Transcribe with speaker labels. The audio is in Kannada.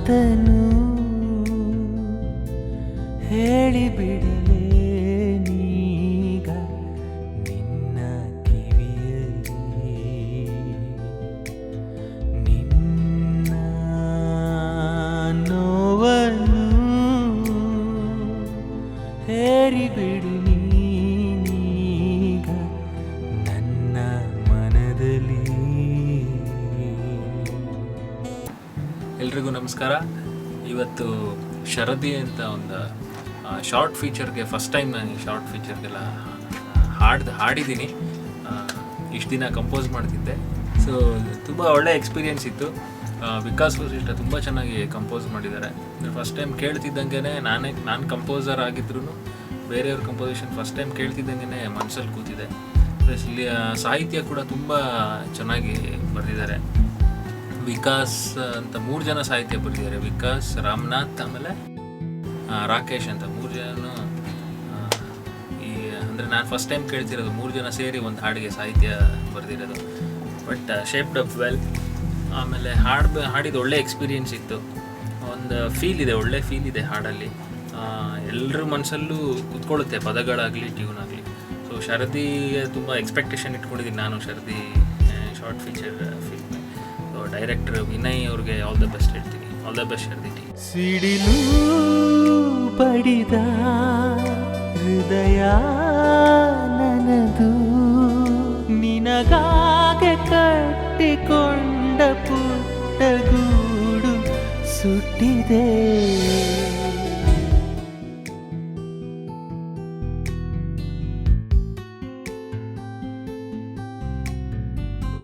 Speaker 1: ಮಾತನು ಹೇಳಿಬಿಡಲೇ ನೀಗ ನಿನ್ನ ಕಿವಿಯಲ್ಲಿ ನಿನ್ನ ನೋವನ್ನು ಹೇರಿಬಿಡು ನೀಗ ನನ್ನ ಮನದಲ್ಲಿ.
Speaker 2: ಎಲ್ರಿಗೂ ನಮಸ್ಕಾರ. ಇವತ್ತು ಶರದಿ ಅಂತ ಒಂದು ಶಾರ್ಟ್ ಫೀಚರ್ಗೆ ಫಸ್ಟ್ ಟೈಮ್ ನಾನು ಶಾರ್ಟ್ ಫೀಚರ್ಗೆಲ್ಲ ಹಾಡಿದ್ದೀನಿ. ಇಷ್ಟು ದಿನ ಕಂಪೋಸ್ ಮಾಡ್ತಿದ್ದೆ. ಸೊ ತುಂಬ ಒಳ್ಳೆ ಎಕ್ಸ್ಪೀರಿಯೆನ್ಸ್ ಇತ್ತು. ವಿಕಾಸ್ ವಸಿಷ್ಠ ತುಂಬ ಚೆನ್ನಾಗಿ ಕಂಪೋಸ್ ಮಾಡಿದ್ದಾರೆ. ಫಸ್ಟ್ ಟೈಮ್ ಕೇಳ್ತಿದ್ದಂಗೆ ನಾನು ಕಂಪೋಸರ್ ಆಗಿದ್ರೂ ಬೇರೆಯವ್ರ ಕಂಪೋಸಿಷನ್ ಫಸ್ಟ್ ಟೈಮ್ ಕೇಳ್ತಿದ್ದಂಗೆ ಮನಸ್ಸಲ್ಲಿ ಕೂತಿದೆ. ಪ್ಲಸ್ ಇಲ್ಲಿ ಸಾಹಿತ್ಯ ಕೂಡ ತುಂಬ ಚೆನ್ನಾಗಿ ಬರೆದಿದ್ದಾರೆ. ವಿಕಾಸ್ ಅಂತ 3 ಜನ ಸಾಹಿತ್ಯ ಬರೆದಿದ್ದಾರೆ. ವಿಕಾಸ್, ರಾಮನಾಥ್, ಆಮೇಲೆ ರಾಕೇಶ್ ಅಂತ 3 ಜನನು ಅಂದರೆ ನಾನು ಫಸ್ಟ್ ಟೈಮ್ ಕೇಳ್ತಿರೋದು 3 ಜನ ಸೇರಿ ಒಂದು ಹಾಡಿಗೆ ಸಾಹಿತ್ಯ ಬರೆದಿರೋದು. But shaped up well. ಆಮೇಲೆ ಹಾಡಿದ ಒಳ್ಳೆ ಎಕ್ಸ್ಪೀರಿಯೆನ್ಸ್ ಇತ್ತು. ಒಂದು ಫೀಲ್ ಇದೆ, ಒಳ್ಳೆ ಫೀಲ್ ಇದೆ ಹಾಡಲ್ಲಿ. ಎಲ್ಲರ ಮನಸ್ಸಲ್ಲೂ ಕುತ್ಕೊಳ್ಳುತ್ತೆ, ಪದಗಳಾಗಲಿ ಟ್ಯೂನ್ ಆಗಲಿ. ಸೊ ಶರದಿಗೆ ತುಂಬ ಎಕ್ಸ್ಪೆಕ್ಟೇಷನ್ ಇಟ್ಕೊಂಡಿದ್ದೀನಿ ನಾನು Sharadi short feature film. Director Vinay ಅವ್ರಿಗೆ ಆಲ್ ದ ಬೆಸ್ಟ್ ಹೇಳ್ತೀನಿ. All the best Sharadi team.
Speaker 1: ಸಿಡಿಲು ಬಡಿದ ಹೃದಯ ನನ್ನದು, ನಿನಗಾಗೆ ಕಟ್ಟಿಕೊಂಡ ಪುಟ್ಟ ಗೂಡು ಸುಟ್ಟಿದೆ.